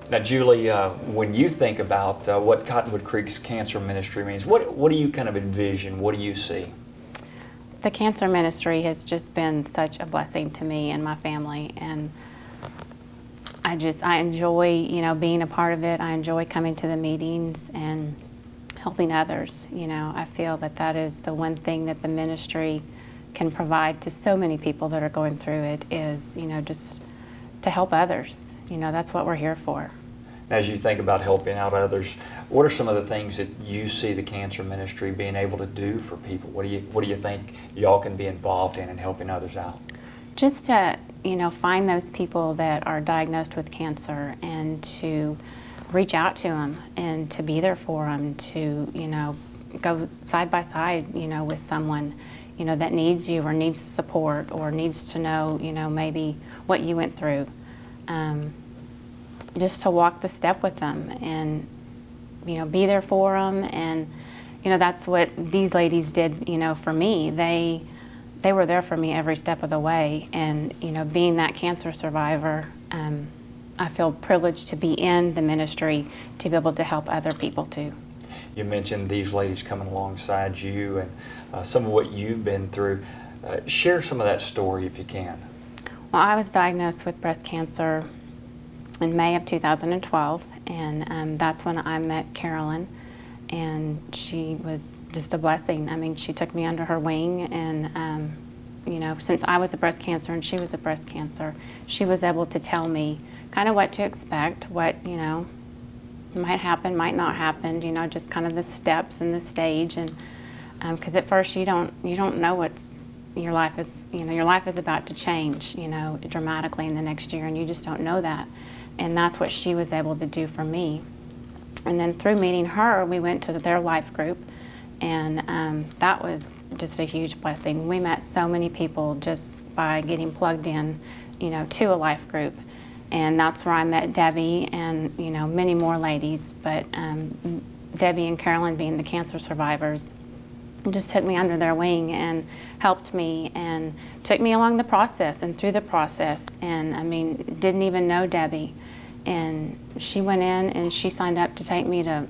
Now, Julie, when you think about what Cottonwood Creek's cancer ministry means, what do you kind of envision? What do you see? The cancer ministry has just been such a blessing to me and my family, and I enjoy, you know, being a part of it. I enjoy coming to the meetings and helping others. You know, I feel that that is the one thing that the ministry can provide to so many people that are going through it is, you know, just to help others. You know, that's what we're here for. As you think about helping out others, what are some of the things that you see the cancer ministry being able to do for people? What do you think y'all can be involved in helping others out? Just to, you know, find those people that are diagnosed with cancer and to reach out to them and to be there for them, to, you know, go side by side, you know, with someone, you know, that needs you or needs support or needs to know, you know, maybe what you went through. Just to walk the step with them and, you know, be there for them. And, you know, that's what these ladies did, you know, for me. They were there for me every step of the way. And, you know, being that cancer survivor, I feel privileged to be in the ministry to be able to help other people too. You mentioned these ladies coming alongside you and some of what you've been through. Share some of that story if you can. Well, I was diagnosed with breast cancer in May of 2012, and that's when I met Carolyn, and she was just a blessing. I mean, she took me under her wing, and you know, since I was a breast cancer and she was a breast cancer, she was able to tell me kind of what to expect, what, you know, might happen, might not happen, you know, just kind of the steps and the stage. And because at first you don't know what's your life is, you know, your life is about to change, you know, dramatically in the next year, and you just don't know that. And that's what she was able to do for me. And then through meeting her, we went to their life group, and that was just a huge blessing. We met so many people just by getting plugged in, you know, to a life group. And that's where I met Debbie and, you know, many more ladies. But Debbie and Carolyn, being the cancer survivors, just took me under their wing and helped me and took me along the process and through the process. And I mean, didn't even know Debbie. And she went in and she signed up to take me to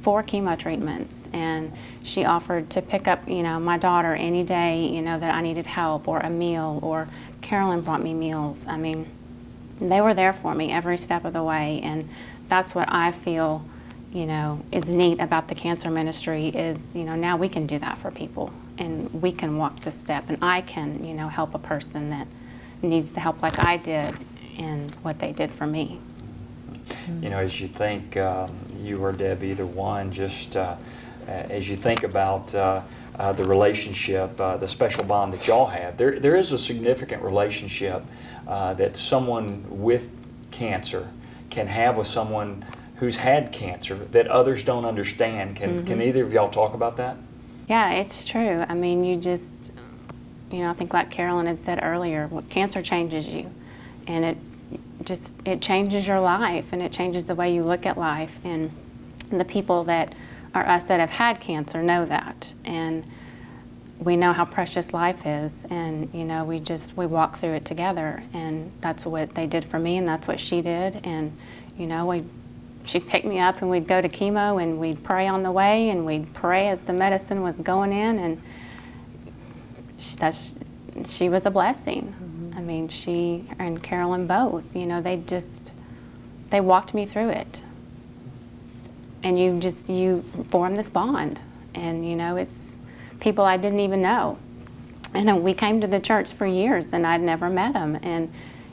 4 chemo treatments. And she offered to pick up, you know, my daughter any day, you know, that I needed help or a meal, or Carolyn brought me meals. I mean, they were there for me every step of the way. And that's what I feel, you know, is neat about the cancer ministry is, you know, now we can do that for people and we can walk the step, and I can, you know, help a person that needs the help like I did and what they did for me. You know, as you think, you or Deb, either one, just as you think about the relationship, the special bond that y'all have, there is a significant relationship that someone with cancer can have with someone who's had cancer that others don't understand. Can either of y'all talk about that? Yeah, it's true. I mean, you just, you know, I think like Carolyn had said earlier, cancer changes you, and it changes your life, and it changes the way you look at life. And the people that are us that have had cancer know that, and we know how precious life is, and you know, we walk through it together, and that's what they did for me, and that's what she did. And you know, she'd pick me up and we'd go to chemo and we'd pray on the way, and we'd pray as the medicine was going in, and she was a blessing. I mean, she and Carolyn both, you know, they walked me through it. And you form this bond, and you know, it's people I didn't even know. And we came to the church for years and I'd never met them. And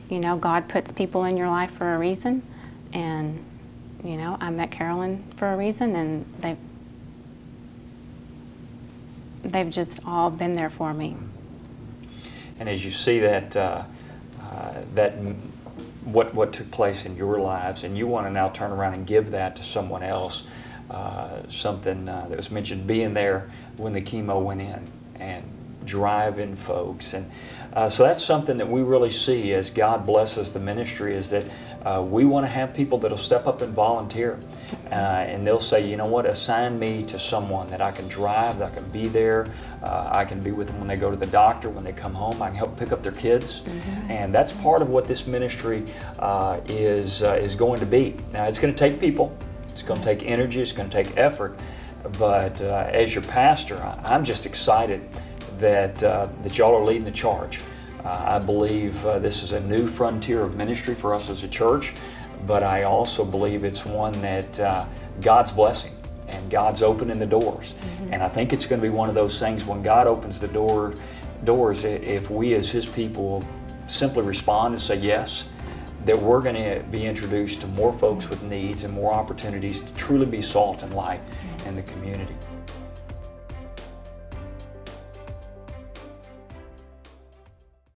you know, God puts people in your life for a reason, and you know, I met Carolyn for a reason, and they've just all been there for me. And as you see that what took place in your lives, and you want to now turn around and give that to someone else, something that was mentioned, being there when the chemo went in, and driving folks. And so that's something that we really see as God blesses the ministry, is that we want to have people that'll step up and volunteer. And they'll say, you know what, assign me to someone that I can drive, that I can be there, I can be with them when they go to the doctor, when they come home, I can help pick up their kids. And that's part of what this ministry is going to be. Now, it's going to take people, it's going to take energy, it's going to take effort, but as your pastor, I'm just excited that y'all are leading the charge. I believe this is a new frontier of ministry for us as a church, but I also believe it's one that God's blessing and God's opening the doors. And I think it's going to be one of those things, when God opens the doors, if we as His people simply respond and say yes, that we're going to be introduced to more folks with needs and more opportunities to truly be salt and light in the community.